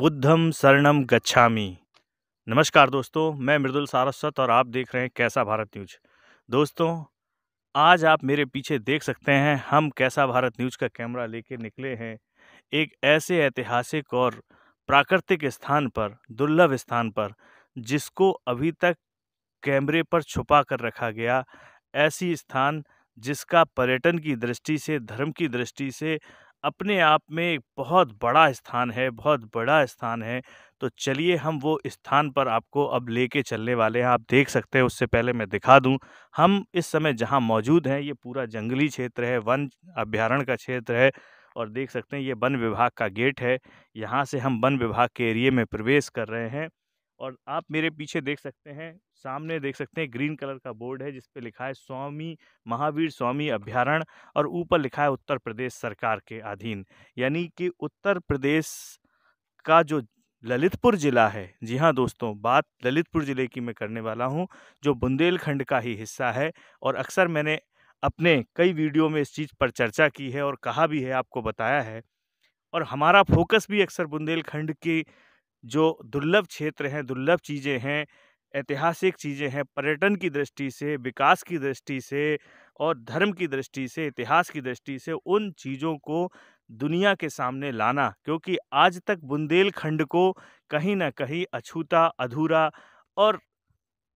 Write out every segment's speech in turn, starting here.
बुद्धं शरणं गच्छामि। नमस्कार दोस्तों, मैं मृदुल सारस्वत और आप देख रहे हैं कैसा भारत न्यूज। दोस्तों, आज आप मेरे पीछे देख सकते हैं, हम कैसा भारत न्यूज का कैमरा लेके निकले हैं एक ऐसे ऐतिहासिक और प्राकृतिक स्थान पर, दुर्लभ स्थान पर, जिसको अभी तक कैमरे पर छुपा कर रखा गया। ऐसी स्थान जिसका पर्यटन की दृष्टि से, धर्म की दृष्टि से अपने आप में एक बहुत बड़ा स्थान है, बहुत बड़ा स्थान है। तो चलिए हम वो स्थान पर आपको अब लेके चलने वाले हैं। आप देख सकते हैं, उससे पहले मैं दिखा दूं, हम इस समय जहां मौजूद हैं ये पूरा जंगली क्षेत्र है, वन अभ्यारण्य का क्षेत्र है। और देख सकते हैं ये वन विभाग का गेट है। यहाँ से हम वन विभाग के एरिए में प्रवेश कर रहे हैं। और आप मेरे पीछे देख सकते हैं, सामने देख सकते हैं ग्रीन कलर का बोर्ड है जिस पे लिखा है स्वामी महावीर स्वामी अभ्यारण्य और ऊपर लिखा है उत्तर प्रदेश सरकार के अधीन। यानी कि उत्तर प्रदेश का जो ललितपुर जिला है, जी हाँ दोस्तों, बात ललितपुर जिले की मैं करने वाला हूँ, जो बुंदेलखंड का ही हिस्सा है। और अक्सर मैंने अपने कई वीडियो में इस चीज़ पर चर्चा की है और कहा भी है, आपको बताया है। और हमारा फोकस भी अक्सर बुंदेलखंड की जो दुर्लभ क्षेत्र हैं, दुर्लभ चीज़ें हैं, ऐतिहासिक चीज़ें हैं, पर्यटन की दृष्टि से, विकास की दृष्टि से और धर्म की दृष्टि से, इतिहास की दृष्टि से उन चीज़ों को दुनिया के सामने लाना। क्योंकि आज तक बुंदेलखंड को कहीं न कहीं अछूता, अधूरा और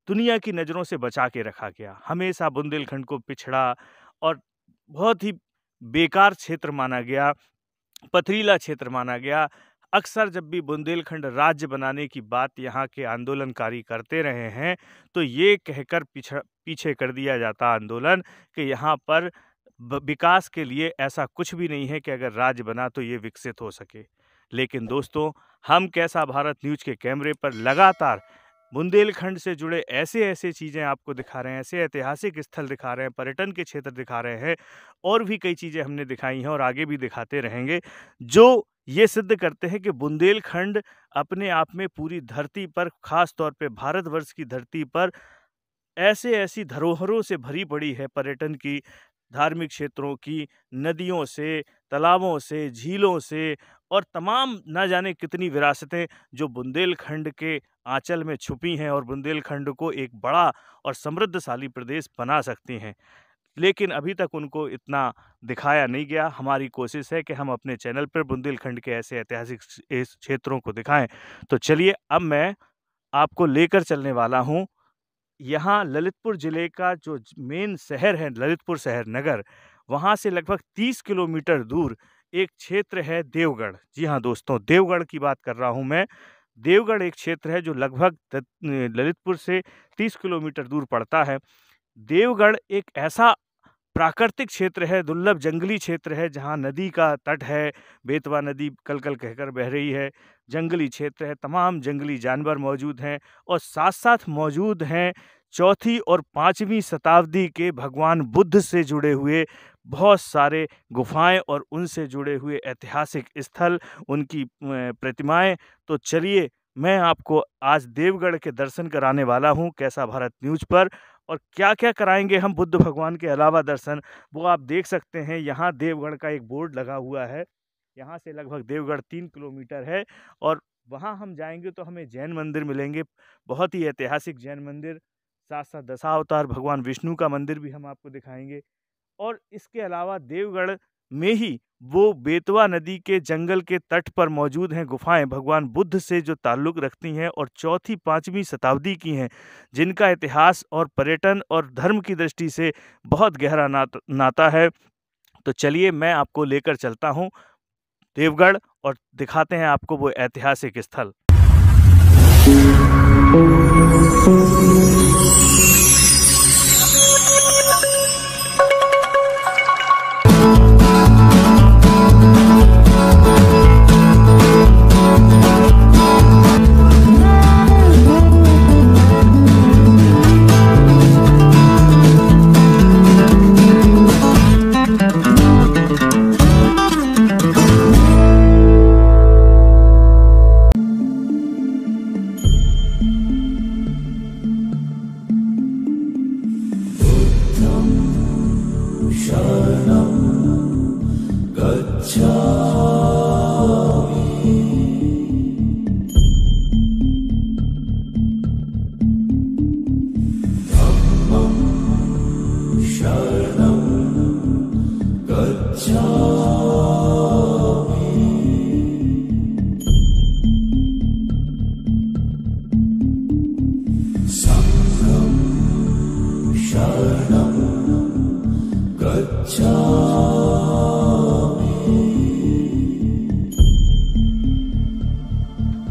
दुनिया की नज़रों से बचा के रखा गया। हमेशा बुंदेलखंड को पिछड़ा और बहुत ही बेकार क्षेत्र माना गया, पथरीला क्षेत्र माना गया। अक्सर जब भी बुंदेलखंड राज्य बनाने की बात यहाँ के आंदोलनकारी करते रहे हैं, तो ये कहकर पीछे कर दिया जाता आंदोलन कि यहाँ पर विकास के लिए ऐसा कुछ भी नहीं है कि अगर राज्य बना तो ये विकसित हो सके। लेकिन दोस्तों, हम कैसा भारत न्यूज के कैमरे पर लगातार बुंदेलखंड से जुड़े ऐसे चीज़ें आपको दिखा रहे हैं, ऐसे ऐतिहासिक स्थल दिखा रहे हैं, पर्यटन के क्षेत्र दिखा रहे हैं, और भी कई चीज़ें हमने दिखाई हैं और आगे भी दिखाते रहेंगे, जो ये सिद्ध करते हैं कि बुंदेलखंड अपने आप में पूरी धरती पर, खास तौर पे भारतवर्ष की धरती पर ऐसी धरोहरों से भरी पड़ी है, पर्यटन की, धार्मिक क्षेत्रों की, नदियों से, तालाबों से, झीलों से और तमाम ना जाने कितनी विरासतें जो बुंदेलखंड के आंचल में छुपी हैं और बुंदेलखंड को एक बड़ा और समृद्धशाली प्रदेश बना सकती हैं। लेकिन अभी तक उनको इतना दिखाया नहीं गया। हमारी कोशिश है कि हम अपने चैनल पर बुंदेलखंड के ऐसे ऐतिहासिक इस क्षेत्रों को दिखाएं। तो चलिए अब मैं आपको लेकर चलने वाला हूं यहाँ ललितपुर ज़िले का जो मेन शहर है, ललितपुर शहर नगर, वहाँ से लगभग 30 किलोमीटर दूर एक क्षेत्र है देवगढ़। जी हाँ दोस्तों, देवगढ़ की बात कर रहा हूँ मैं। देवगढ़ एक क्षेत्र है जो लगभग ललितपुर से 30 किलोमीटर दूर पड़ता है। देवगढ़ एक ऐसा प्राकृतिक क्षेत्र है, दुर्लभ जंगली क्षेत्र है, जहाँ नदी का तट है, बेतवा नदी कल-कल कहकर बह रही है। जंगली क्षेत्र है, तमाम जंगली जानवर मौजूद हैं और साथ-साथ मौजूद हैं 4वीं और 5वीं शताब्दी के भगवान बुद्ध से जुड़े हुए बहुत सारे गुफाएँ और उनसे जुड़े हुए ऐतिहासिक स्थल, उनकी प्रतिमाएँ। तो चलिए मैं आपको आज देवगढ़ के दर्शन कराने वाला हूँ कैसा भारत न्यूज़ पर। और क्या-क्या कराएँगे हम बुद्ध भगवान के अलावा दर्शन, वो आप देख सकते हैं। यहाँ देवगढ़ का एक बोर्ड लगा हुआ है। यहाँ से लगभग देवगढ़ 3 किलोमीटर है और वहाँ हम जाएँगे तो हमें जैन मंदिर मिलेंगे, बहुत ही ऐतिहासिक जैन मंदिर। साथ-साथ दशावतार भगवान विष्णु का मंदिर भी हम आपको दिखाएँगे। और इसके अलावा देवगढ़ में ही वो बेतवा नदी के जंगल के तट पर मौजूद हैं गुफाएं, भगवान बुद्ध से जो ताल्लुक़ रखती हैं और 4वीं-5वीं शताब्दी की हैं, जिनका इतिहास और पर्यटन और धर्म की दृष्टि से बहुत गहरा नाता है। तो चलिए मैं आपको लेकर चलता हूँ देवगढ़ और दिखाते हैं आपको वो ऐतिहासिक स्थल।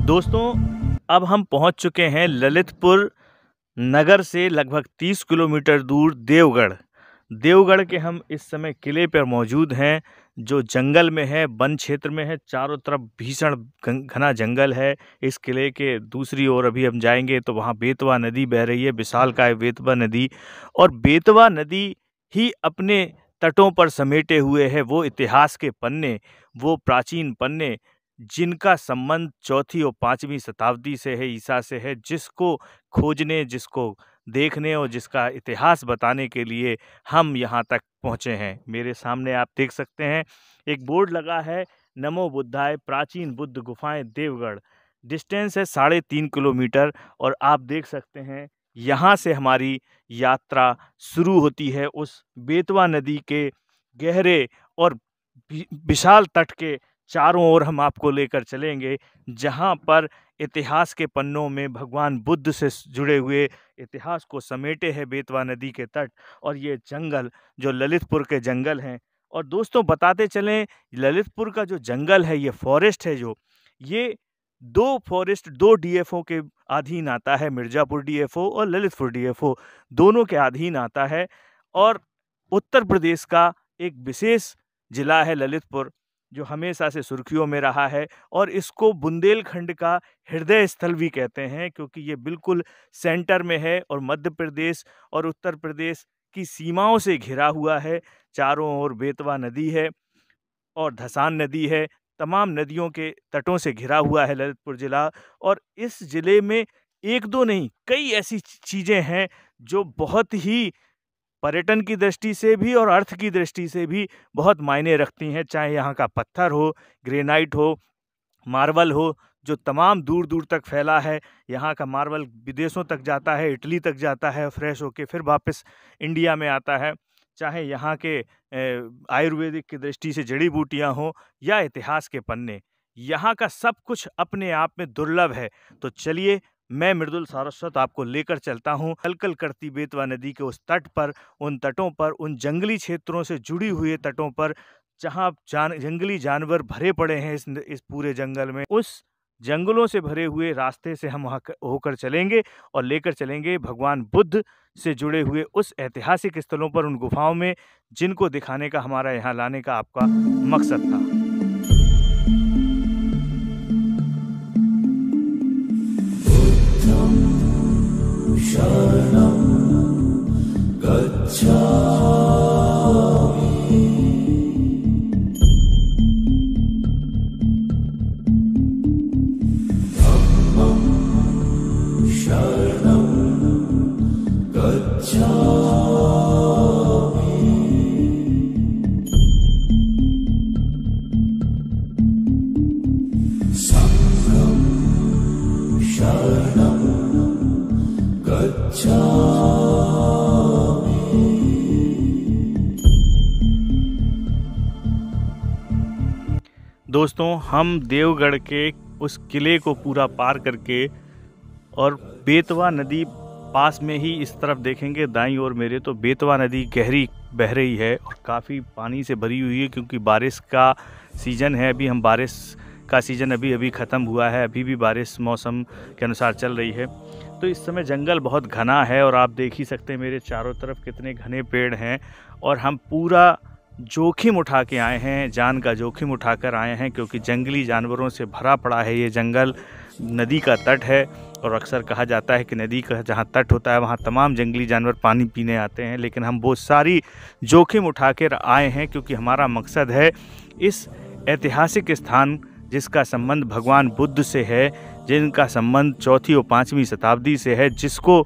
दोस्तों, अब हम पहुंच चुके हैं ललितपुर नगर से लगभग 30 किलोमीटर दूर देवगढ़ के हम इस समय किले पर मौजूद हैं, जो जंगल में है, वन क्षेत्र में है। चारों तरफ भीषण घना जंगल है। इस किले के दूसरी ओर अभी हम जाएंगे तो वहाँ बेतवा नदी बह रही है, विशालकाय बेतवा नदी। और बेतवा नदी ही अपने तटों पर समेटे हुए है वो इतिहास के पन्ने, वो प्राचीन पन्ने जिनका संबंध 4वीं और 5वीं शताब्दी से है, ईसा से है, जिसको खोजने, जिसको देखने और जिसका इतिहास बताने के लिए हम यहाँ तक पहुँचे हैं। मेरे सामने आप देख सकते हैं एक बोर्ड लगा है, नमो बुद्धाय, प्राचीन बुद्ध गुफाएं देवगढ़। डिस्टेंस है 3.5 किलोमीटर। और आप देख सकते हैं यहाँ से हमारी यात्रा शुरू होती है उस बेतवा नदी के गहरे और विशाल तट के चारों ओर हम आपको लेकर चलेंगे, जहाँ पर इतिहास के पन्नों में भगवान बुद्ध से जुड़े हुए इतिहास को समेटे हैं बेतवा नदी के तट और ये जंगल जो ललितपुर के जंगल हैं। और दोस्तों बताते चलें, ललितपुर का जो जंगल है, ये फॉरेस्ट है, जो ये दो डीएफओ के अधीन आता है, मिर्ज़ापुर डीएफओ और ललितपुर डीएफओ दोनों के अधीन आता है। और उत्तर प्रदेश का एक विशेष जिला है ललितपुर, जो हमेशा से सुर्खियों में रहा है। और इसको बुंदेलखंड का हृदय स्थल भी कहते हैं, क्योंकि ये बिल्कुल सेंटर में है और मध्य प्रदेश और उत्तर प्रदेश की सीमाओं से घिरा हुआ है। चारों ओर बेतवा नदी है और धसान नदी है, तमाम नदियों के तटों से घिरा हुआ है ललितपुर ज़िला। और इस ज़िले में एक दो नहीं, कई ऐसी चीज़ें हैं जो बहुत ही पर्यटन की दृष्टि से भी और अर्थ की दृष्टि से भी बहुत मायने रखती हैं। चाहे यहाँ का पत्थर हो, ग्रेनाइट हो, मार्बल हो, जो तमाम दूर दूर तक फैला है। यहाँ का मार्बल विदेशों तक जाता है, इटली तक जाता है, फ्रेश होके फिर वापस इंडिया में आता है। चाहे यहाँ के आयुर्वेदिक की दृष्टि से जड़ी बूटियाँ हों या इतिहास के पन्ने, यहाँ का सब कुछ अपने आप में दुर्लभ है। तो चलिए, मैं मृदुल सारस्वत आपको लेकर चलता हूँ कलकल करती बेतवा नदी के उस तट पर, उन तटों पर, उन जंगली क्षेत्रों से जुड़ी हुए तटों पर, जहाँ जंगली जानवर भरे पड़े हैं इस पूरे जंगल में। उस जंगलों से भरे हुए रास्ते से हम वहाँ होकर चलेंगे और लेकर चलेंगे भगवान बुद्ध से जुड़े हुए उस ऐतिहासिक स्थलों पर, उन गुफाओं में, जिनको दिखाने का, हमारा यहाँ लाने का आपका मकसद था। शरणं गच्छामि, धम्मं शरणं गच्छामि। संघं शरणं दोस्तों, हम देवगढ़ के उस किले को पूरा पार करके और बेतवा नदी पास में ही इस तरफ देखेंगे दाईं ओर मेरे, तो बेतवा नदी गहरी बह रही है और काफ़ी पानी से भरी हुई है, क्योंकि बारिश का सीज़न है। अभी हम बारिश का सीज़न अभी ख़त्म हुआ है, अभी भी बारिश मौसम के अनुसार चल रही है। तो इस समय जंगल बहुत घना है और आप देख ही सकते हैं मेरे चारों तरफ कितने घने पेड़ हैं। और हम पूरा जोखिम उठा के आए हैं, जान का जोखिम उठाकर आए हैं, क्योंकि जंगली जानवरों से भरा पड़ा है ये जंगल। नदी का तट है और अक्सर कहा जाता है कि नदी का जहाँ तट होता है वहाँ तमाम जंगली जानवर पानी पीने आते हैं, लेकिन हम वो सारी जोखिम उठा कर आए हैं, क्योंकि हमारा मकसद है इस ऐतिहासिक स्थान जिसका संबंध भगवान बुद्ध से है, जिनका संबंध 4वीं और 5वीं शताब्दी से है, जिसको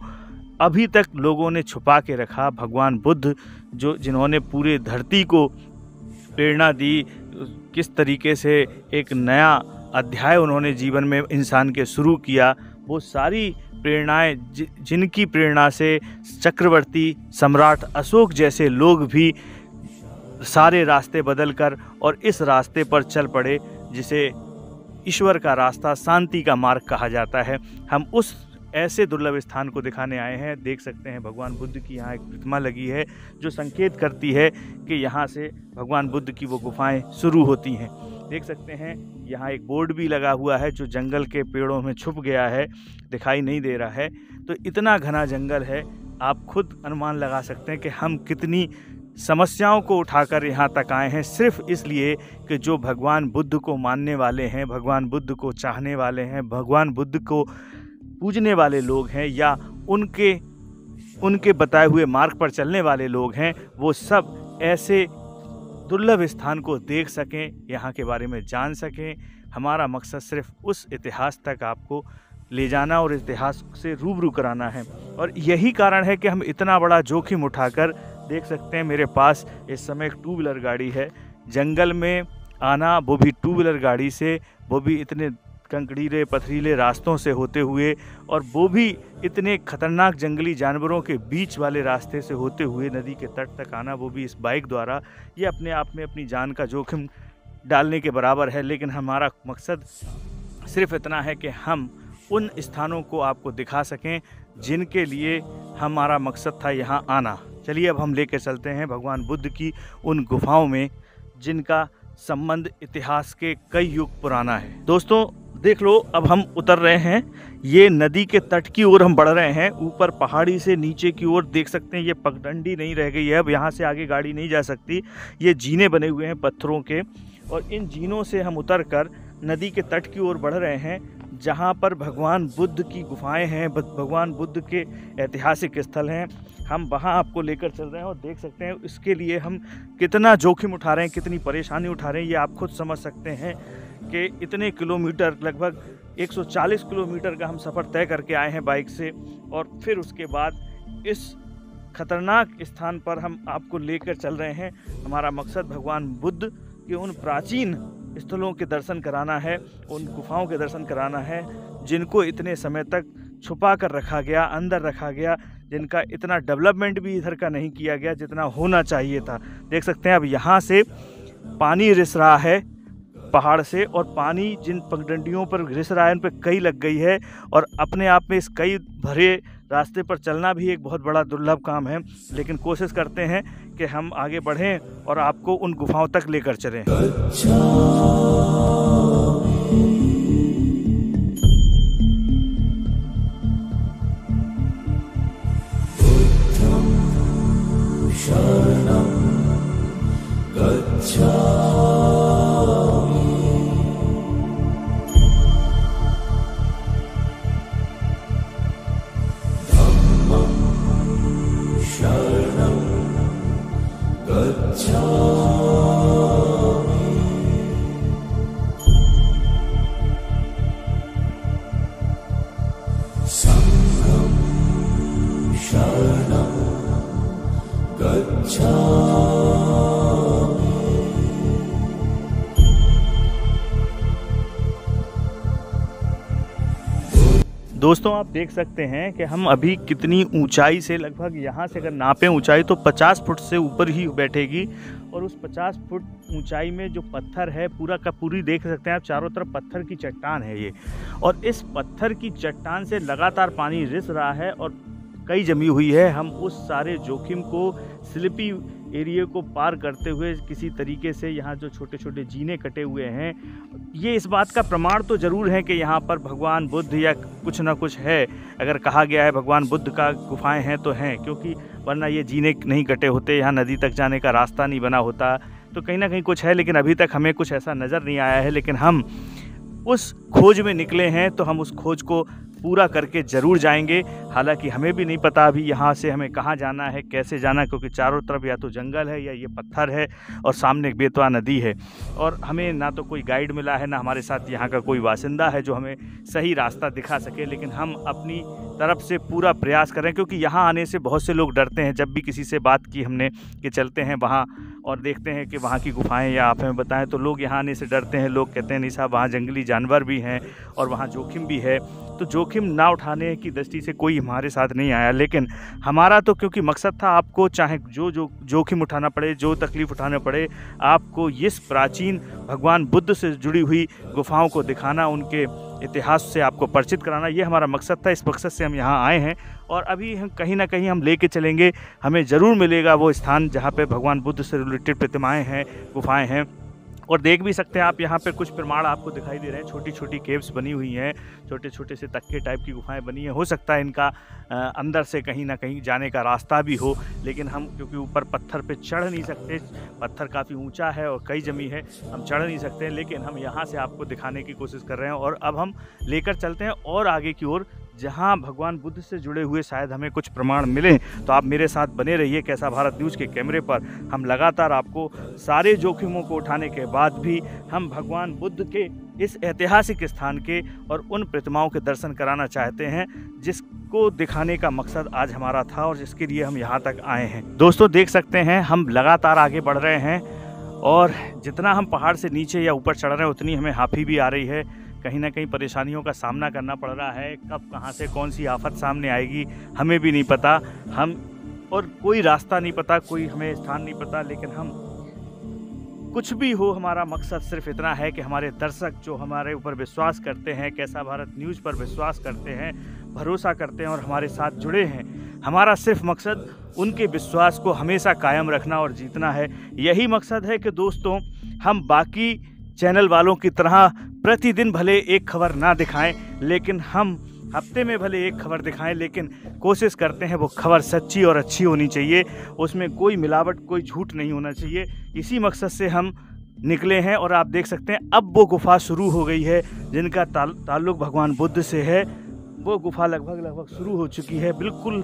अभी तक लोगों ने छुपा के रखा। भगवान बुद्ध जिन्होंने पूरे धरती को प्रेरणा दी, किस तरीके से एक नया अध्याय उन्होंने जीवन में इंसान के शुरू किया, वो सारी प्रेरणाएं जिनकी प्रेरणा से चक्रवर्ती सम्राट अशोक जैसे लोग भी सारे रास्ते बदलकर और इस रास्ते पर चल पड़े, जिसे ईश्वर का रास्ता, शांति का मार्ग कहा जाता है। हम उस ऐसे दुर्लभ स्थान को दिखाने आए हैं। देख सकते हैं भगवान बुद्ध की यहाँ एक प्रतिमा लगी है जो संकेत करती है कि यहाँ से भगवान बुद्ध की वो गुफाएं शुरू होती हैं। देख सकते हैं यहाँ एक बोर्ड भी लगा हुआ है जो जंगल के पेड़ों में छुप गया है, दिखाई नहीं दे रहा है। तो इतना घना जंगल है, आप खुद अनुमान लगा सकते हैं कि हम कितनी समस्याओं को उठाकर यहाँ तक आए हैं, सिर्फ इसलिए कि जो भगवान बुद्ध को मानने वाले हैं, भगवान बुद्ध को चाहने वाले हैं, भगवान बुद्ध को पूजने वाले लोग हैं या उनके बताए हुए मार्ग पर चलने वाले लोग हैं, वो सब ऐसे दुर्लभ स्थान को देख सकें, यहाँ के बारे में जान सकें। हमारा मकसद सिर्फ उस इतिहास तक आपको ले जाना और इतिहास से रूबरू कराना है। और यही कारण है कि हम इतना बड़ा जोखिम उठाकर, देख सकते हैं मेरे पास इस समय एक 2 व्हीलर गाड़ी है, जंगल में आना, वो भी 2 व्हीलर गाड़ी से, वो भी इतने कंकड़ीले पथरीले रास्तों से होते हुए, और वो भी इतने खतरनाक जंगली जानवरों के बीच वाले रास्ते से होते हुए नदी के तट तक आना, वो भी इस बाइक द्वारा, ये अपने आप में अपनी जान का जोखिम डालने के बराबर है। लेकिन हमारा मकसद सिर्फ इतना है कि हम उन स्थानों को आपको दिखा सकें जिनके लिए हमारा मकसद था यहाँ आना। चलिए अब हम लेकर चलते हैं भगवान बुद्ध की उन गुफाओं में जिनका संबंध इतिहास के कई युग पुराना है। दोस्तों देख लो, अब हम उतर रहे हैं, ये नदी के तट की ओर हम बढ़ रहे हैं। ऊपर पहाड़ी से नीचे की ओर देख सकते हैं ये पगडंडी नहीं रह गई है, अब यहाँ से आगे गाड़ी नहीं जा सकती। ये जीने बने हुए हैं पत्थरों के, और इन जीनों से हम उतरकर नदी के तट की ओर बढ़ रहे हैं जहाँ पर भगवान बुद्ध की गुफाएं हैं, भगवान बुद्ध के ऐतिहासिक स्थल हैं। हम वहाँ आपको लेकर चल रहे हैं और देख सकते हैं इसके लिए हम कितना जोखिम उठा रहे हैं, कितनी परेशानी उठा रहे हैं, ये आप खुद समझ सकते हैं कि इतने किलोमीटर, लगभग 140 किलोमीटर का हम सफ़र तय करके आए हैं बाइक से, और फिर उसके बाद इस खतरनाक स्थान पर हम आपको लेकर चल रहे हैं। हमारा मकसद भगवान बुद्ध के उन प्राचीन स्थलों के दर्शन कराना है, उन गुफाओं के दर्शन कराना है जिनको इतने समय तक छुपा कर रखा गया, अंदर रखा गया, जिनका इतना डेवलपमेंट भी इधर का नहीं किया गया जितना होना चाहिए था। देख सकते हैं अब यहाँ से पानी रिस रहा है पहाड़ से, और पानी जिन पगडंडियों पर रिस रहा है उन पर कई लग गई है, और अपने आप में इस कई भरे रास्ते पर चलना भी एक बहुत बड़ा दुर्लभ काम है। लेकिन कोशिश करते हैं कि हम आगे बढ़ें और आपको उन गुफाओं तक लेकर चलें। दोस्तों आप देख सकते हैं कि हम अभी कितनी ऊंचाई से, लगभग यहाँ से अगर नापें ऊंचाई तो 50 फुट से ऊपर ही बैठेगी, और उस 50 फुट ऊंचाई में जो पत्थर है पूरा का पूरी, देख सकते हैं आप, चारों तरफ पत्थर की चट्टान है ये, और इस पत्थर की चट्टान से लगातार पानी रिस रहा है और कई जमी हुई है। हम उस सारे जोखिम को, स्लिपी एरिया को पार करते हुए किसी तरीके से, यहाँ जो छोटे छोटे जीने कटे हुए हैं, ये इस बात का प्रमाण तो ज़रूर है कि यहाँ पर भगवान बुद्ध या कुछ ना कुछ है। अगर कहा गया है भगवान बुद्ध का गुफाएं हैं तो हैं, क्योंकि वरना ये जीने नहीं कटे होते, यहाँ नदी तक जाने का रास्ता नहीं बना होता, तो कहीं ना कहीं कुछ है। लेकिन अभी तक हमें कुछ ऐसा नज़र नहीं आया है, लेकिन हम उस खोज में निकले हैं तो हम उस खोज को पूरा करके ज़रूर जाएंगे। हालांकि हमें भी नहीं पता अभी यहाँ से हमें कहाँ जाना है, कैसे जाना है, क्योंकि चारों तरफ या तो जंगल है या ये पत्थर है और सामने एक बेतवा नदी है, और हमें ना तो कोई गाइड मिला है, ना हमारे साथ यहाँ का कोई बासिंदा है जो हमें सही रास्ता दिखा सके। लेकिन हम अपनी तरफ से पूरा प्रयास करें, क्योंकि यहाँ आने से बहुत से लोग डरते हैं। जब भी किसी से बात की हमने कि चलते हैं वहाँ और देखते हैं कि वहाँ की गुफाएं या आप हमें बताएं, तो लोग यहाँ आने से डरते हैं। लोग कहते हैं नहीं साहब, वहाँ जंगली जानवर भी हैं और वहाँ जोखिम भी है। तो जोखिम ना उठाने की दृष्टि से कोई हमारे साथ नहीं आया, लेकिन हमारा तो क्योंकि मकसद था आपको चाहे जो जोखिम उठाना पड़े, जो तकलीफ़ उठाना पड़े, आपको इस प्राचीन भगवान बुद्ध से जुड़ी हुई गुफाओं को दिखाना, उनके इतिहास से आपको परिचित कराना, ये हमारा मकसद था। इस मकसद से हम यहाँ आए हैं और अभी हम कहीं ना कहीं हम लेके चलेंगे, हमें ज़रूर मिलेगा वो स्थान जहाँ पे भगवान बुद्ध से रिलेटेड प्रतिमाएँ हैं, गुफाएँ हैं। और देख भी सकते हैं आप यहाँ पे कुछ प्रमाण आपको दिखाई दे रहे हैं, छोटी छोटी केव्स बनी हुई हैं, छोटे छोटे से तक्के टाइप की गुफाएं बनी हैं। हो सकता है इनका अंदर से कहीं ना कहीं जाने का रास्ता भी हो, लेकिन हम क्योंकि ऊपर पत्थर पे चढ़ नहीं सकते, पत्थर काफ़ी ऊंचा है और कई जमी है, हम चढ़ नहीं सकते, लेकिन हम यहाँ से आपको दिखाने की कोशिश कर रहे हैं। और अब हम लेकर चलते हैं और आगे की ओर, जहाँ भगवान बुद्ध से जुड़े हुए शायद हमें कुछ प्रमाण मिले। तो आप मेरे साथ बने रहिए कैसा भारत न्यूज़ के कैमरे पर। हम लगातार आपको सारे जोखिमों को उठाने के बाद भी हम भगवान बुद्ध के इस ऐतिहासिक स्थान के और उन प्रतिमाओं के दर्शन कराना चाहते हैं, जिसको दिखाने का मकसद आज हमारा था और जिसके लिए हम यहाँ तक आए हैं। दोस्तों देख सकते हैं हम लगातार आगे बढ़ रहे हैं और जितना हम पहाड़ से नीचे या ऊपर चढ़ रहे हैं उतनी हमें हाफी भी आ रही है। कहीं ना कहीं परेशानियों का सामना करना पड़ रहा है। कब कहाँ से कौन सी आफत सामने आएगी हमें भी नहीं पता, हम और कोई रास्ता नहीं पता, कोई हमें स्थान नहीं पता, लेकिन हम कुछ भी हो, हमारा मकसद सिर्फ इतना है कि हमारे दर्शक जो हमारे ऊपर विश्वास करते हैं, कैसा भारत न्यूज़ पर विश्वास करते हैं, भरोसा करते हैं और हमारे साथ जुड़े हैं, हमारा सिर्फ मकसद उनके विश्वास को हमेशा कायम रखना और जीतना है। यही मकसद है कि दोस्तों हम बाकी चैनल वालों की तरह प्रतिदिन भले एक खबर ना दिखाएं, लेकिन हम हफ्ते में भले एक खबर दिखाएं, लेकिन कोशिश करते हैं वो खबर सच्ची और अच्छी होनी चाहिए, उसमें कोई मिलावट, कोई झूठ नहीं होना चाहिए। इसी मकसद से हम निकले हैं। और आप देख सकते हैं अब वो गुफा शुरू हो गई है जिनका ताल्लुक भगवान बुद्ध से है। वो गुफा लगभग शुरू हो चुकी है। बिल्कुल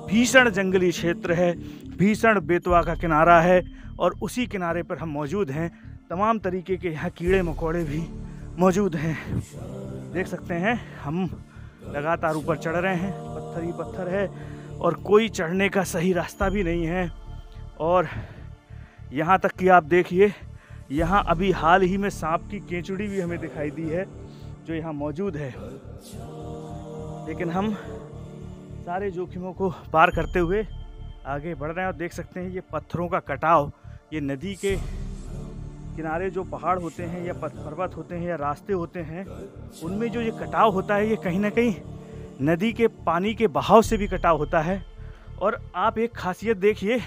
भीषण जंगली क्षेत्र है, भीषण बेतवा का किनारा है और उसी किनारे पर हम मौजूद हैं। तमाम तरीके के यहाँ कीड़े मकोड़े भी मौजूद हैं। देख सकते हैं हम लगातार ऊपर चढ़ रहे हैं, पत्थर ही पत्थर है और कोई चढ़ने का सही रास्ता भी नहीं है। और यहाँ तक कि आप देखिए, यहाँ अभी हाल ही में सांप की केंचुड़ी भी हमें दिखाई दी है जो यहाँ मौजूद है। लेकिन हम सारे जोखिमों को पार करते हुए आगे बढ़ रहे हैं। और देख सकते हैं ये पत्थरों का कटाव, ये नदी के किनारे जो पहाड़ होते हैं या पर्वत होते हैं या रास्ते होते हैं, उनमें जो ये कटाव होता है, ये कहीं ना कहीं नदी के पानी के बहाव से भी कटाव होता है। और आप एक खासियत देखिए,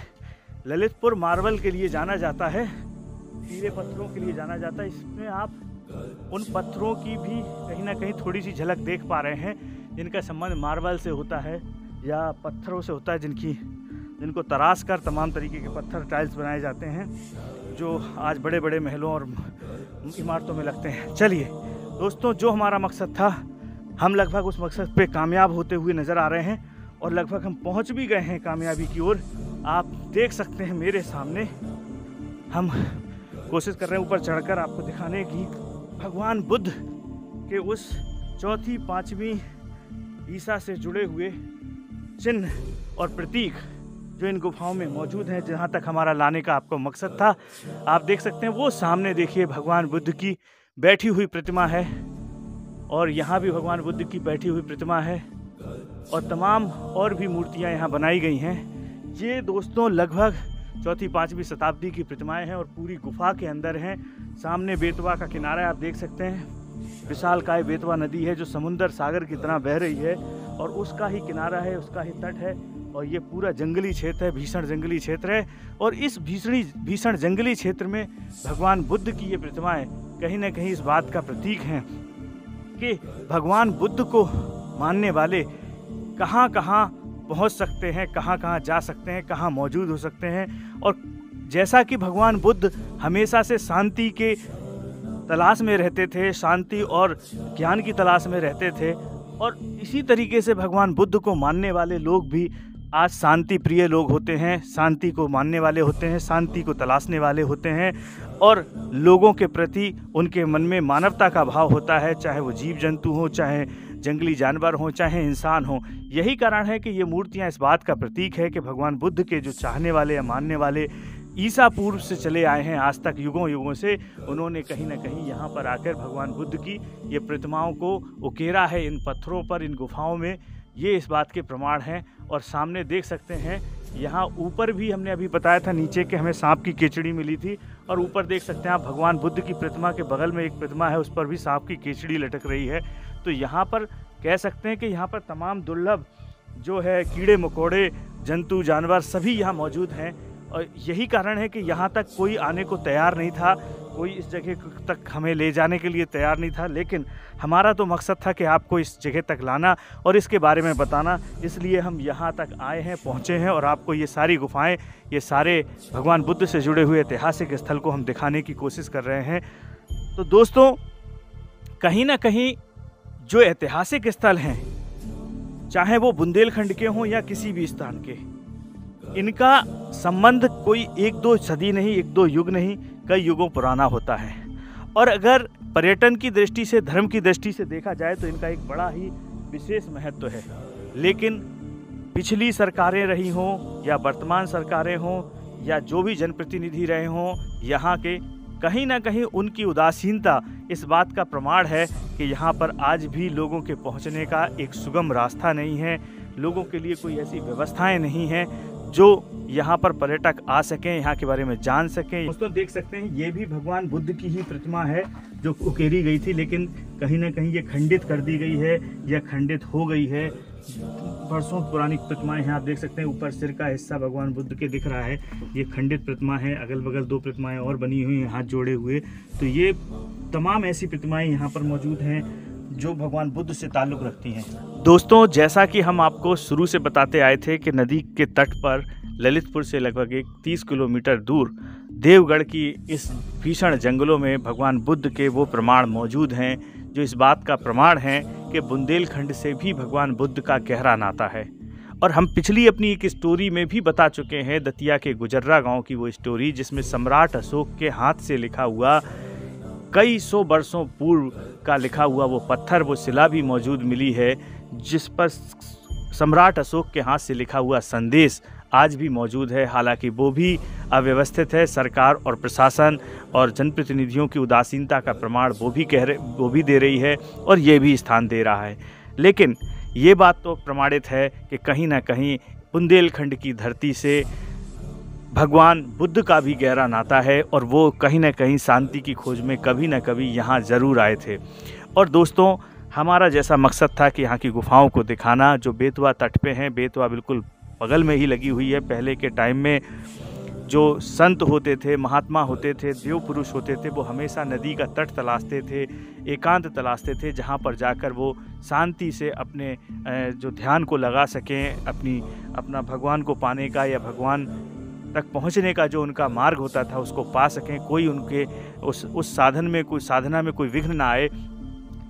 ललितपुर मार्बल के लिए जाना जाता है, पीले पत्थरों के लिए जाना जाता है। इसमें आप उन पत्थरों की भी कहीं ना कहीं थोड़ी सी झलक देख पा रहे हैं जिनका संबंध मार्बल से होता है या पत्थरों से होता है, जिनको तराश कर तमाम तरीके के पत्थर टाइल्स बनाए जाते हैं जो आज बड़े बड़े महलों और इमारतों में लगते हैं। चलिए दोस्तों, जो हमारा मकसद था हम लगभग उस मकसद पे कामयाब होते हुए नज़र आ रहे हैं और लगभग हम पहुंच भी गए हैं कामयाबी की ओर। आप देख सकते हैं मेरे सामने, हम कोशिश कर रहे हैं ऊपर चढ़कर आपको दिखाने की भगवान बुद्ध के उस चौथी पांचवी ईसा से जुड़े हुए चिन्ह और प्रतीक जो इन गुफाओं में मौजूद हैं, जहाँ तक हमारा लाने का आपको मकसद था। आप देख सकते हैं वो सामने देखिए भगवान बुद्ध की बैठी हुई प्रतिमा है और यहाँ भी भगवान बुद्ध की बैठी हुई प्रतिमा है और तमाम और भी मूर्तियाँ यहाँ बनाई गई हैं। ये दोस्तों लगभग चौथी पाँचवीं शताब्दी की प्रतिमाएं हैं और पूरी गुफा के अंदर हैं। सामने बेतवा का किनारा है, आप देख सकते हैं विशालकाय बेतवा नदी है जो समुंदर सागर की तरह बह रही है और उसका ही किनारा है, उसका ही तट है और ये पूरा जंगली क्षेत्र है, भीषण जंगली क्षेत्र है। और इस भीषण जंगली क्षेत्र में भगवान बुद्ध की ये प्रतिमाएं कहीं ना कहीं इस बात का प्रतीक हैं कि भगवान बुद्ध को मानने वाले कहाँ कहाँ पहुँच सकते हैं, कहाँ कहाँ जा सकते हैं, कहाँ मौजूद हो सकते हैं। और जैसा कि भगवान बुद्ध हमेशा से शांति के तलाश में रहते थे, शांति और ज्ञान की तलाश में रहते थे, और इसी तरीके से भगवान बुद्ध को मानने वाले लोग भी आज शांति प्रिय लोग होते हैं, शांति को मानने वाले होते हैं, शांति को तलाशने वाले होते हैं और लोगों के प्रति उनके मन में मानवता का भाव होता है, चाहे वो जीव जंतु हो, चाहे जंगली जानवर हों, चाहे इंसान हो। यही कारण है कि ये मूर्तियाँ इस बात का प्रतीक है कि भगवान बुद्ध के जो चाहने वाले या मानने वाले ईसा पूर्व से चले आए हैं, आज तक युगों युगों से, उन्होंने कहीं ना कहीं यहाँ पर आकर भगवान बुद्ध की ये प्रतिमाओं को उकेरा है इन पत्थरों पर, इन गुफाओं में। ये इस बात के प्रमाण हैं। और सामने देख सकते हैं यहाँ ऊपर भी हमने अभी बताया था नीचे के हमें सांप की केचड़ी मिली थी, और ऊपर देख सकते हैं आप भगवान बुद्ध की प्रतिमा के बगल में एक प्रतिमा है, उस पर भी सांप की केचड़ी लटक रही है। तो यहाँ पर कह सकते हैं कि यहाँ पर तमाम दुर्लभ जो है कीड़े मकोड़े, जंतु जानवर सभी यहाँ मौजूद हैं, और यही कारण है कि यहाँ तक कोई आने को तैयार नहीं था, कोई इस जगह तक हमें ले जाने के लिए तैयार नहीं था। लेकिन हमारा तो मकसद था कि आपको इस जगह तक लाना और इसके बारे में बताना, इसलिए हम यहाँ तक आए हैं, पहुँचे हैं, और आपको ये सारी गुफाएं, ये सारे भगवान बुद्ध से जुड़े हुए ऐतिहासिक स्थल को हम दिखाने की कोशिश कर रहे हैं। तो दोस्तों, कहीं ना कहीं जो ऐतिहासिक स्थल हैं, चाहे वो बुंदेलखंड के हों या किसी भी स्थान के, इनका संबंध कोई एक दो सदी नहीं, एक दो युग नहीं, कई युगों पुराना होता है। और अगर पर्यटन की दृष्टि से, धर्म की दृष्टि से देखा जाए तो इनका एक बड़ा ही विशेष महत्व है। लेकिन पिछली सरकारें रही हों या वर्तमान सरकारें हों या जो भी जनप्रतिनिधि रहे हों यहाँ के, कहीं ना कहीं उनकी उदासीनता इस बात का प्रमाण है कि यहाँ पर आज भी लोगों के पहुँचने का एक सुगम रास्ता नहीं है, लोगों के लिए कोई ऐसी व्यवस्थाएं नहीं हैं जो यहाँ पर पर्यटक आ सकें, यहाँ के बारे में जान सकें। दोस्तों देख सकते हैं ये भी भगवान बुद्ध की ही प्रतिमा है जो उकेरी गई थी, लेकिन कहीं ना कहीं ये खंडित कर दी गई है या खंडित हो गई है। बरसों पुरानी प्रतिमाएं हैं, आप देख सकते हैं ऊपर सिर का हिस्सा भगवान बुद्ध के दिख रहा है, ये खंडित प्रतिमा है। अगल बगल दो प्रतिमाएं और बनी हुई हैं हाथ जोड़े हुए। तो ये तमाम ऐसी प्रतिमाएं यहाँ पर मौजूद हैं जो भगवान बुद्ध से ताल्लुक़ रखती हैं। दोस्तों, जैसा कि हम आपको शुरू से बताते आए थे कि नदी के तट पर ललितपुर से लगभग 30 किलोमीटर दूर देवगढ़ की इस भीषण जंगलों में भगवान बुद्ध के वो प्रमाण मौजूद हैं जो इस बात का प्रमाण है कि बुंदेलखंड से भी भगवान बुद्ध का गहरा नाता है। और हम पिछली अपनी एक स्टोरी में भी बता चुके हैं, दतिया के गुजर्रा गांव की वो स्टोरी, जिसमें सम्राट अशोक के हाथ से लिखा हुआ, कई सौ वर्षों पूर्व का लिखा हुआ वो पत्थर, वो शिला भी मौजूद मिली है, जिस पर सम्राट अशोक के हाथ से लिखा हुआ संदेश आज भी मौजूद है। हालांकि वो भी अव्यवस्थित है, सरकार और प्रशासन और जनप्रतिनिधियों की उदासीनता का प्रमाण वो भी दे रही है और ये भी स्थान दे रहा है। लेकिन ये बात तो प्रमाणित है कि कहीं ना कहीं बुंदेलखंड की धरती से भगवान बुद्ध का भी गहरा नाता है और वो कहीं ना कहीं शांति की खोज में कभी ना कभी यहाँ ज़रूर आए थे। और दोस्तों, हमारा जैसा मकसद था कि यहाँ की गुफाओं को दिखाना, जो बेतवा तट पे हैं, बेतवा बिल्कुल बगल में ही लगी हुई है। पहले के टाइम में जो संत होते थे, महात्मा होते थे, देव पुरुष होते थे, वो हमेशा नदी का तट तलाशते थे, एकांत तलाशते थे, जहाँ पर जाकर वो शांति से अपने जो ध्यान को लगा सकें, अपना भगवान को पाने का या भगवान तक पहुंचने का जो उनका मार्ग होता था उसको पा सकें, कोई उनके उस साधन में, कोई साधना में कोई विघ्न ना आए।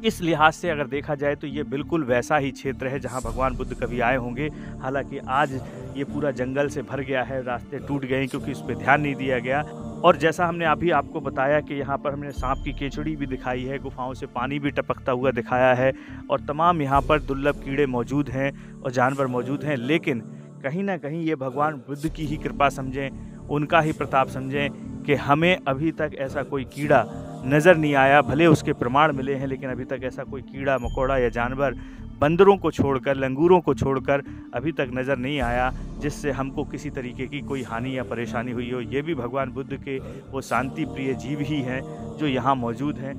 इस लिहाज से अगर देखा जाए तो ये बिल्कुल वैसा ही क्षेत्र है जहां भगवान बुद्ध कभी आए होंगे। हालांकि आज ये पूरा जंगल से भर गया है, रास्ते टूट गए क्योंकि उस पर ध्यान नहीं दिया गया। और जैसा हमने अभी आपको बताया कि यहाँ पर हमने सांप की केचड़ी भी दिखाई है, गुफाओं से पानी भी टपकता हुआ दिखाया है, और तमाम यहाँ पर दुर्लभ कीड़े मौजूद हैं और जानवर मौजूद हैं। लेकिन कहीं ना कहीं ये भगवान बुद्ध की ही कृपा समझें, उनका ही प्रताप समझें कि हमें अभी तक ऐसा कोई कीड़ा नज़र नहीं आया। भले उसके प्रमाण मिले हैं, लेकिन अभी तक ऐसा कोई कीड़ा मकोड़ा या जानवर, बंदरों को छोड़कर, लंगूरों को छोड़कर अभी तक नज़र नहीं आया जिससे हमको किसी तरीके की कोई हानि या परेशानी हुई हो। ये भी भगवान बुद्ध के वो शांति प्रिय जीव ही हैं जो यहाँ मौजूद हैं।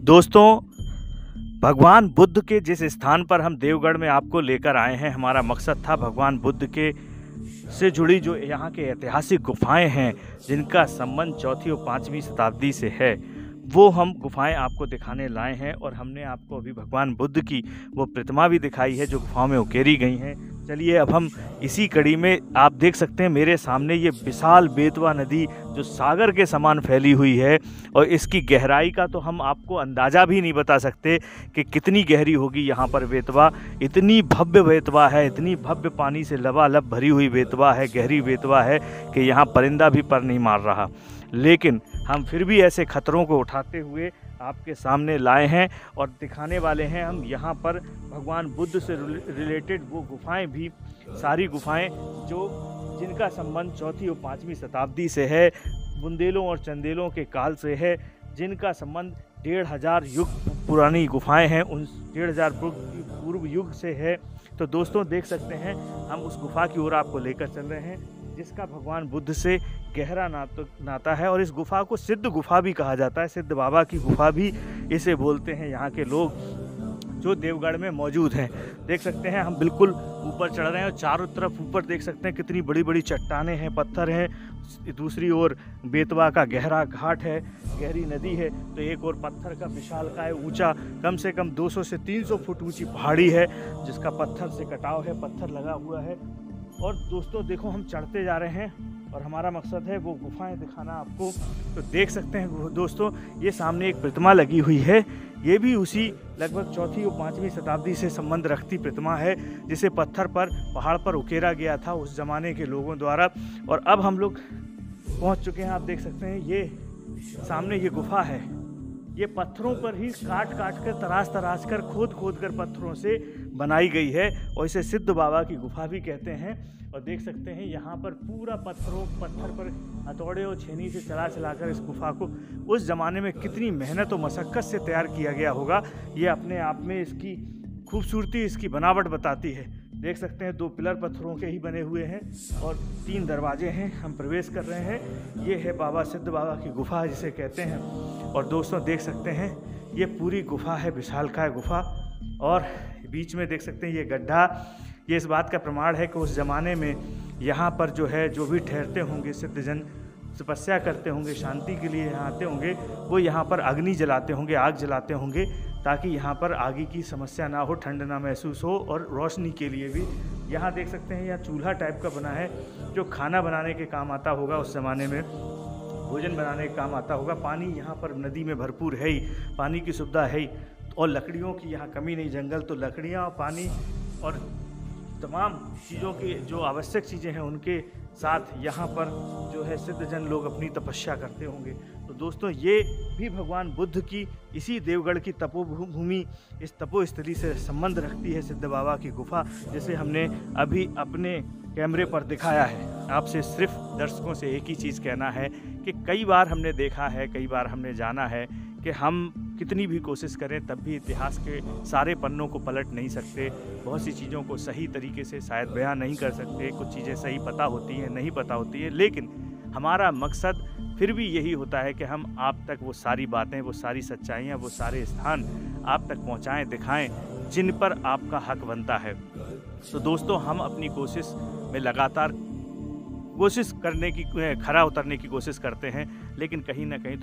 दोस्तों, भगवान बुद्ध के जिस स्थान पर हम देवगढ़ में आपको लेकर आए हैं, हमारा मकसद था भगवान बुद्ध के से जुड़ी जो यहाँ के ऐतिहासिक गुफाएं हैं जिनका संबंध 4वीं और 5वीं शताब्दी से है, वो हम गुफाएं आपको दिखाने लाए हैं। और हमने आपको अभी भगवान बुद्ध की वो प्रतिमा भी दिखाई है जो गुफाओं में उकेरी गई हैं। चलिए अब हम इसी कड़ी में आप देख सकते हैं मेरे सामने ये विशाल बेतवा नदी जो सागर के समान फैली हुई है, और इसकी गहराई का तो हम आपको अंदाज़ा भी नहीं बता सकते कि कितनी गहरी होगी यहाँ पर बेतवा। इतनी भव्य बेतवा है, इतनी भव्य पानी से लबालब भरी हुई बेतवा है, गहरी बेतवा है कि यहाँ परिंदा भी पर नहीं मार रहा। लेकिन हम फिर भी ऐसे खतरों को उठाते हुए आपके सामने लाए हैं और दिखाने वाले हैं हम यहाँ पर भगवान बुद्ध से रिलेटेड वो गुफाएं भी, सारी गुफाएं जिनका संबंध 4वीं और 5वीं शताब्दी से है, बुंदेलों और चंदेलों के काल से है, जिनका संबंध 1500 युग पुरानी गुफाएं हैं, उन 1500 पूर्व युग से है। तो दोस्तों देख सकते हैं हम उस गुफा की ओर आपको लेकर चल रहे हैं जिसका भगवान बुद्ध से गहरा नाता है, और इस गुफा को सिद्ध गुफा भी कहा जाता है। सिद्ध बाबा की गुफा भी इसे बोलते हैं यहाँ के लोग, जो देवगढ़ में मौजूद हैं। देख सकते हैं हम बिल्कुल ऊपर चढ़ रहे हैं और चारों तरफ ऊपर देख सकते हैं कितनी बड़ी बड़ी चट्टानें हैं, पत्थर हैं। दूसरी ओर बेतवा का गहरा घाट है, गहरी नदी है, तो एक और पत्थर का विशालकाय ऊंचा कम से कम 200 से 300 फुट ऊंची पहाड़ी है जिसका पत्थर से कटाव है, पत्थर लगा हुआ है। और दोस्तों देखो हम चढ़ते जा रहे हैं और हमारा मकसद है वो गुफाएं दिखाना आपको। तो देख सकते हैं दोस्तों ये सामने एक प्रतिमा लगी हुई है, ये भी उसी लगभग 4वीं और 5वीं शताब्दी से संबंध रखती प्रतिमा है जिसे पत्थर पर पहाड़ पर उकेरा गया था उस ज़माने के लोगों द्वारा। और अब हम लोग पहुंच चुके हैं, आप देख सकते हैं ये सामने ये गुफा है, ये पत्थरों पर ही काट कर तराश कर खोद कर पत्थरों से बनाई गई है, और इसे सिद्ध बाबा की गुफा भी कहते हैं। और देख सकते हैं यहाँ पर पूरा पत्थर पर हथौड़े और छेनी से चला कर इस गुफा को उस ज़माने में कितनी मेहनत और मशक्क़त से तैयार किया गया होगा, ये अपने आप में इसकी खूबसूरती, इसकी बनावट बताती है। देख सकते हैं 2 पिलर पत्थरों के ही बने हुए हैं और 3 दरवाजे हैं। हम प्रवेश कर रहे हैं, ये है बाबा सिद्ध बाबा की गुफा जिसे कहते हैं। और दोस्तों देख सकते हैं ये पूरी गुफा है, विशालकाय गुफा, और बीच में देख सकते हैं ये गड्ढा। ये इस बात का प्रमाण है कि उस ज़माने में यहाँ पर जो भी ठहरते होंगे सिद्धजन, तपस्या करते होंगे, शांति के लिए यहाँ आते होंगे, वो यहाँ पर अग्नि जलाते होंगे, आग जलाते होंगे, ताकि यहाँ पर आगे की समस्या ना हो, ठंड ना महसूस हो, और रोशनी के लिए भी। यहाँ देख सकते हैं यहाँ चूल्हा टाइप का बना है जो खाना बनाने के काम आता होगा, उस ज़माने में भोजन बनाने के काम आता होगा। पानी यहाँ पर नदी में भरपूर है ही, पानी की सुविधा है ही, और लकड़ियों की यहाँ कमी नहीं। जंगल तो लकड़ियाँ और पानी और तमाम चीज़ों की जो आवश्यक चीज़ें हैं उनके साथ यहाँ पर जो है सिद्धजन लोग अपनी तपस्या करते होंगे। तो दोस्तों ये भी भगवान बुद्ध की इसी देवगढ़ की तपोभूमि, इस तपोस्थली से संबंध रखती है सिद्ध बाबा की गुफा, जिसे हमने अभी अपने कैमरे पर दिखाया है। आपसे सिर्फ दर्शकों से एक ही चीज़ कहना है कि कई बार हमने देखा है, कई बार हमने जाना है कि हम कितनी भी कोशिश करें तब भी इतिहास के सारे पन्नों को पलट नहीं सकते। बहुत सी चीज़ों को सही तरीके से शायद बयान नहीं कर सकते, कुछ चीज़ें सही पता होती हैं, नहीं पता होती है, लेकिन हमारा मकसद फिर भी यही होता है कि हम आप तक वो सारी बातें, वो सारी सच्चाइयाँ, वो सारे स्थान आप तक पहुँचाएँ, दिखाएँ जिन पर आपका हक बनता है। तो दोस्तों हम अपनी कोशिश में लगातार कोशिश करने की, खरा उतरने की कोशिश करते हैं, लेकिन कहीं ना कहीं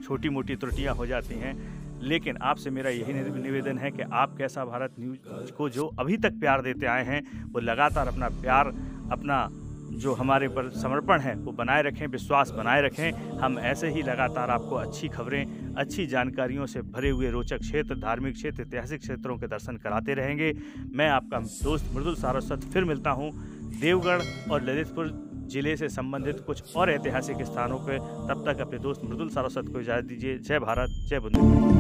छोटी मोटी त्रुटियां हो जाती हैं। लेकिन आपसे मेरा यही निवेदन है कि आप कैसा भारत न्यूज़ को जो अभी तक प्यार देते आए हैं, वो लगातार अपना प्यार, अपना जो हमारे पर समर्पण है वो बनाए रखें, विश्वास बनाए रखें। हम ऐसे ही लगातार आपको अच्छी खबरें, अच्छी जानकारियों से भरे हुए रोचक क्षेत्र, धार्मिक क्षेत्र, ऐतिहासिक क्षेत्रों के दर्शन कराते रहेंगे। मैं आपका दोस्त मृदुल सारस्वत फिर मिलता हूँ देवगढ़ और ललितपुर जिले से संबंधित कुछ और ऐतिहासिक स्थानों पर। तब तक अपने दोस्त मृदुल सारस्वत को इजाज़त दीजिए। जय भारत, जय बुंदेलखंड।